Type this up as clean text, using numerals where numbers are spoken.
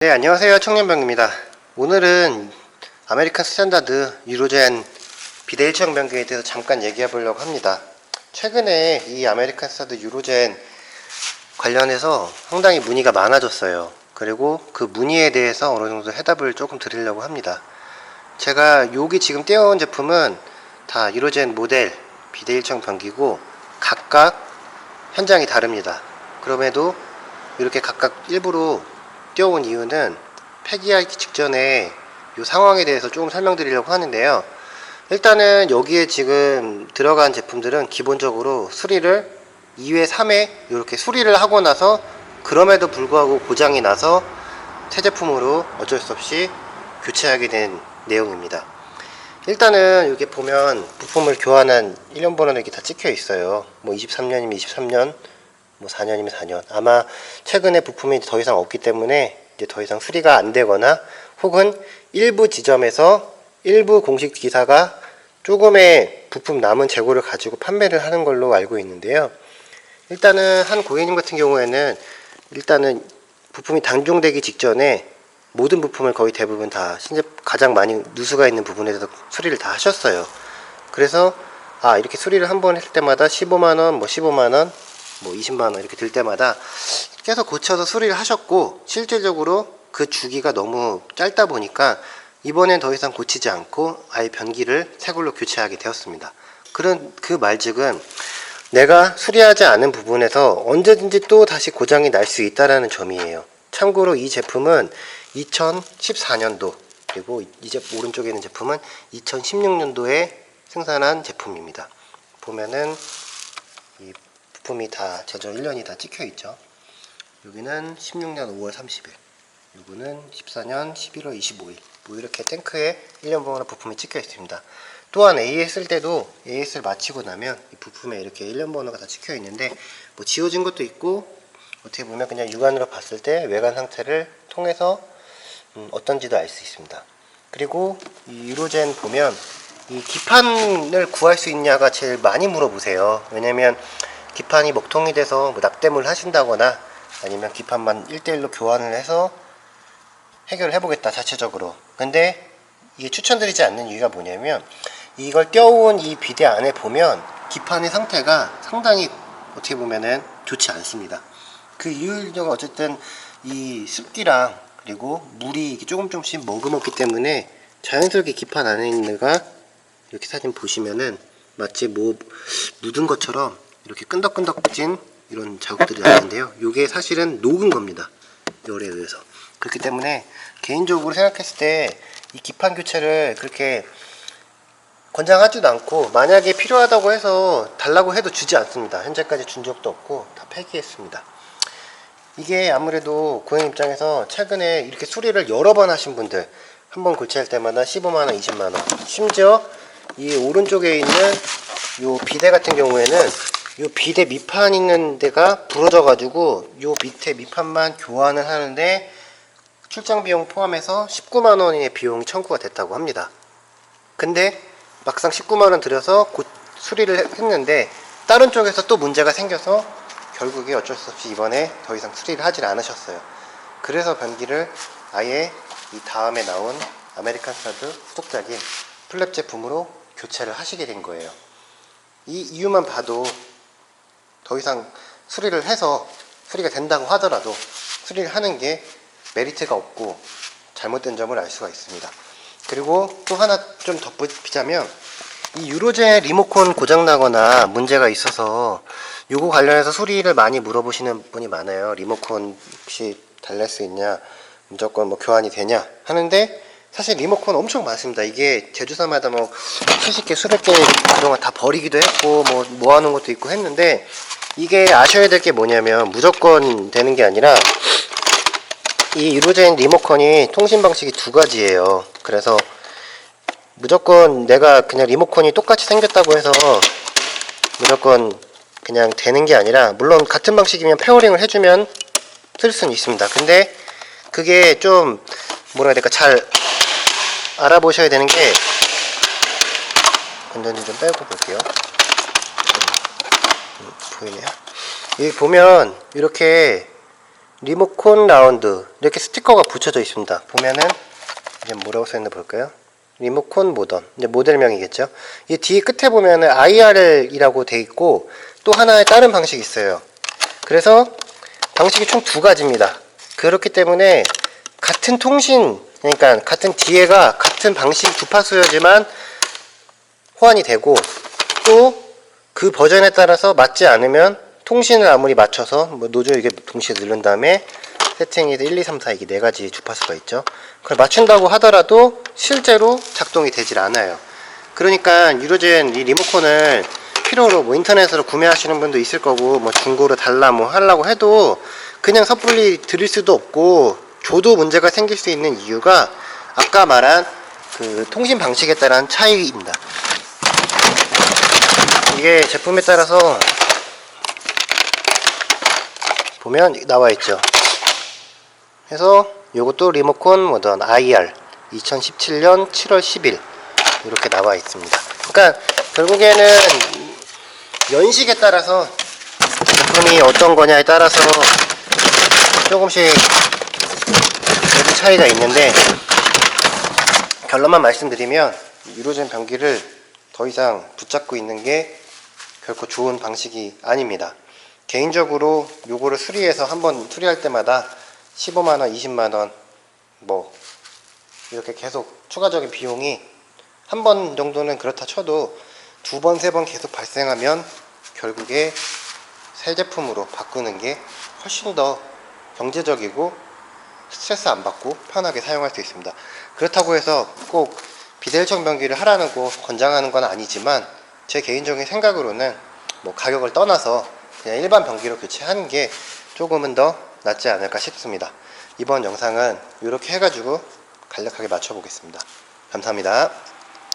네, 안녕하세요. 청년병입니다. 오늘은 아메리칸 스탠다드 유로젠 비대 1층 변기에 대해서 잠깐 얘기해 보려고 합니다. 최근에 이 아메리칸 스탠다드 유로젠 관련해서 상당히 문의가 많아졌어요. 그리고 그 문의에 대해서 어느 정도 해답을 조금 드리려고 합니다. 제가 여기 지금 띄워온 제품은 다 유로젠 모델 비대 1층 변기고 각각 현장이 다릅니다. 그럼에도 이렇게 각각 일부러 띄워온 이유는 폐기하기 직전에 이 상황에 대해서 조금 설명드리려고 하는데요. 일단은 여기에 지금 들어간 제품들은 기본적으로 수리를 2회, 3회 이렇게 수리를 하고 나서 그럼에도 불구하고 고장이 나서 새 제품으로 어쩔 수 없이 교체하게 된 내용입니다. 일단은 여기 보면 부품을 교환한 1년 번호는 이렇게 다 찍혀 있어요. 뭐 23년이면 23년, 뭐 4년이면 4년. 아마 최근에 부품이 더 이상 없기 때문에 이제 더 이상 수리가 안 되거나 혹은 일부 지점에서 일부 공식 기사가 조금의 부품 남은 재고를 가지고 판매를 하는 걸로 알고 있는데요. 일단은 한 고객님 같은 경우에는 일단은 부품이 단종되기 직전에 모든 부품을 거의 대부분 다 가장 많이 누수가 있는 부분에 대해서 수리를 다 하셨어요. 그래서 이렇게 수리를 한 번 했을 때마다 15만원, 뭐 15만원, 뭐 20만원 이렇게 들 때마다 계속 고쳐서 수리를 하셨고, 실질적으로 그 주기가 너무 짧다 보니까 이번엔 더 이상 고치지 않고 아예 변기를 새 걸로 교체하게 되었습니다. 그런 그 말즉은 내가 수리하지 않은 부분에서 언제든지 또 다시 고장이 날 수 있다라는 점이에요. 참고로 이 제품은 2014년도, 그리고 이제 오른쪽에 있는 제품은 2016년도에 생산한 제품입니다. 보면은 이 부품이 다 제조 1년이 다 찍혀 있죠. 여기는 16년 5월 30일, 요거는 14년 11월 25일, 뭐 이렇게 탱크에 1년 번호로 부품이 찍혀 있습니다. 또한 AS 쓸 때도 AS를 마치고 나면 이 부품에 이렇게 1년 번호가 다 찍혀 있는데, 뭐 지워진 것도 있고, 어떻게 보면 그냥 육안으로 봤을 때 외관 상태를 통해서 어떤지도 알 수 있습니다. 그리고 이 유로젠 보면 이 기판을 구할 수 있냐가 제일 많이 물어보세요. 왜냐면 기판이 먹통이 돼서 뭐 납땜을 하신다거나 아니면 기판만 1대1로 교환을 해서 해결을 해보겠다, 자체적으로. 근데 이게 추천드리지 않는 이유가 뭐냐면, 이걸 껴온 이 비대 안에 보면 기판의 상태가 상당히 어떻게 보면은 좋지 않습니다. 그 이유가 어쨌든 이 습기랑 그리고 물이 조금씩 머금었기 때문에 자연스럽게 기판 안에 있는 데가 이렇게 사진 보시면은 마치 뭐 묻은 것처럼 이렇게 끈덕끈덕진 이런 자국들이 나는데요. 이게 사실은 녹은 겁니다, 열에 의해서. 그렇기 때문에 개인적으로 생각했을 때 이 기판 교체를 그렇게 권장하지도 않고, 만약에 필요하다고 해서 달라고 해도 주지 않습니다. 현재까지 준 적도 없고 다 폐기했습니다. 이게 아무래도 고객 입장에서 최근에 이렇게 수리를 여러 번 하신 분들, 한 번 교체할 때마다 15만원, 20만원, 심지어 이 오른쪽에 있는 요 비대 같은 경우에는 요 비대 밑판 있는 데가 부러져 가지고 요 밑에 밑판만 교환을 하는데 출장 비용 포함해서 19만원의 비용이 청구가 됐다고 합니다. 근데 막상 19만원 들여서 수리를 했는데 다른 쪽에서 또 문제가 생겨서 결국에 어쩔 수 없이 이번에 더 이상 수리를 하질 않으셨어요. 그래서 변기를 아예 이 다음에 나온 아메리칸 스타드 후속작인 플랩 제품으로 교체를 하시게 된 거예요. 이 이유만 봐도 더 이상 수리를 해서 수리가 된다고 하더라도 수리를 하는 게 메리트가 없고 잘못된 점을 알 수가 있습니다. 그리고 또 하나 좀 덧붙이자면, 이 유로젠 리모컨 고장나거나 문제가 있어서 요거 관련해서 수리를 많이 물어보시는 분이 많아요. 리모컨 혹시 달랠 수 있냐, 무조건 뭐 교환이 되냐 하는데, 사실 리모컨 엄청 많습니다. 이게 제조사마다 뭐 수십 개, 수백 개 그동안 다 버리기도 했고 뭐 모아놓은 것도 있고 했는데, 이게 아셔야 될 게 뭐냐면 무조건 되는 게 아니라 이 유로젠 리모컨이 통신 방식이 두 가지예요. 그래서 무조건 내가 그냥 리모컨이 똑같이 생겼다고 해서 무조건 그냥 되는 게 아니라, 물론 같은 방식이면 페어링을 해주면 쓸 수는 있습니다. 근데 그게 좀 뭐라 해야 될까, 잘 알아보셔야 되는 게, 건전지 좀 빼고 볼게요. 보이네요. 여기 보면 이렇게 리모컨 라운드 이렇게 스티커가 붙여져 있습니다. 보면은 이제 뭐라고 써있나 볼까요? 리모컨 모던, 이제 모델명이겠죠. 이 뒤 끝에 보면은 IRL이라고 돼 있고 또 하나의 다른 방식이 있어요. 그래서 방식이 총 두 가지입니다. 그렇기 때문에 같은 통신, 그러니까 같은 뒤에가 같은 방식 주파수여지만 호환이 되고, 또 그 버전에 따라서 맞지 않으면 통신을 아무리 맞춰서 뭐 노즐 이게 동시에 누른 다음에 세팅에서 1, 2, 3, 4 이게 네 가지 주파수가 있죠. 그걸 맞춘다고 하더라도 실제로 작동이 되질 않아요. 그러니까 유로젠 이 리모컨을 필요로 뭐 인터넷으로 구매하시는 분도 있을 거고, 뭐 중고로 달라 뭐 하려고 해도 그냥 섣불리 드릴 수도 없고, 줘도 문제가 생길 수 있는 이유가 아까 말한 그 통신 방식에 따른 차이입니다. 이게 제품에 따라서 보면 나와 있죠. 그래서 요것도 리모컨 모던 IR 2017년 7월 10일 이렇게 나와 있습니다. 그러니까 결국에는 연식에 따라서 제품이 어떤 거냐에 따라서 조금씩 차이가 있는데, 결론만 말씀드리면 유로젠 변기를 더 이상 붙잡고 있는 게 결코 좋은 방식이 아닙니다. 개인적으로 요거를 수리해서 한번 수리할 때마다 15만원, 20만원 뭐 이렇게 계속 추가적인 비용이 한 번 정도는 그렇다 쳐도 두 번, 세 번 계속 발생하면 결국에 새 제품으로 바꾸는 게 훨씬 더 경제적이고 스트레스 안 받고 편하게 사용할 수 있습니다. 그렇다고 해서 꼭 비대일청 변기를 하라는 거 권장하는 건 아니지만, 제 개인적인 생각으로는 뭐 가격을 떠나서 그냥 일반 변기로 교체하는 게 조금은 더 낫지 않을까 싶습니다. 이번 영상은 이렇게 해가지고 간략하게 맞춰 보겠습니다. 감사합니다.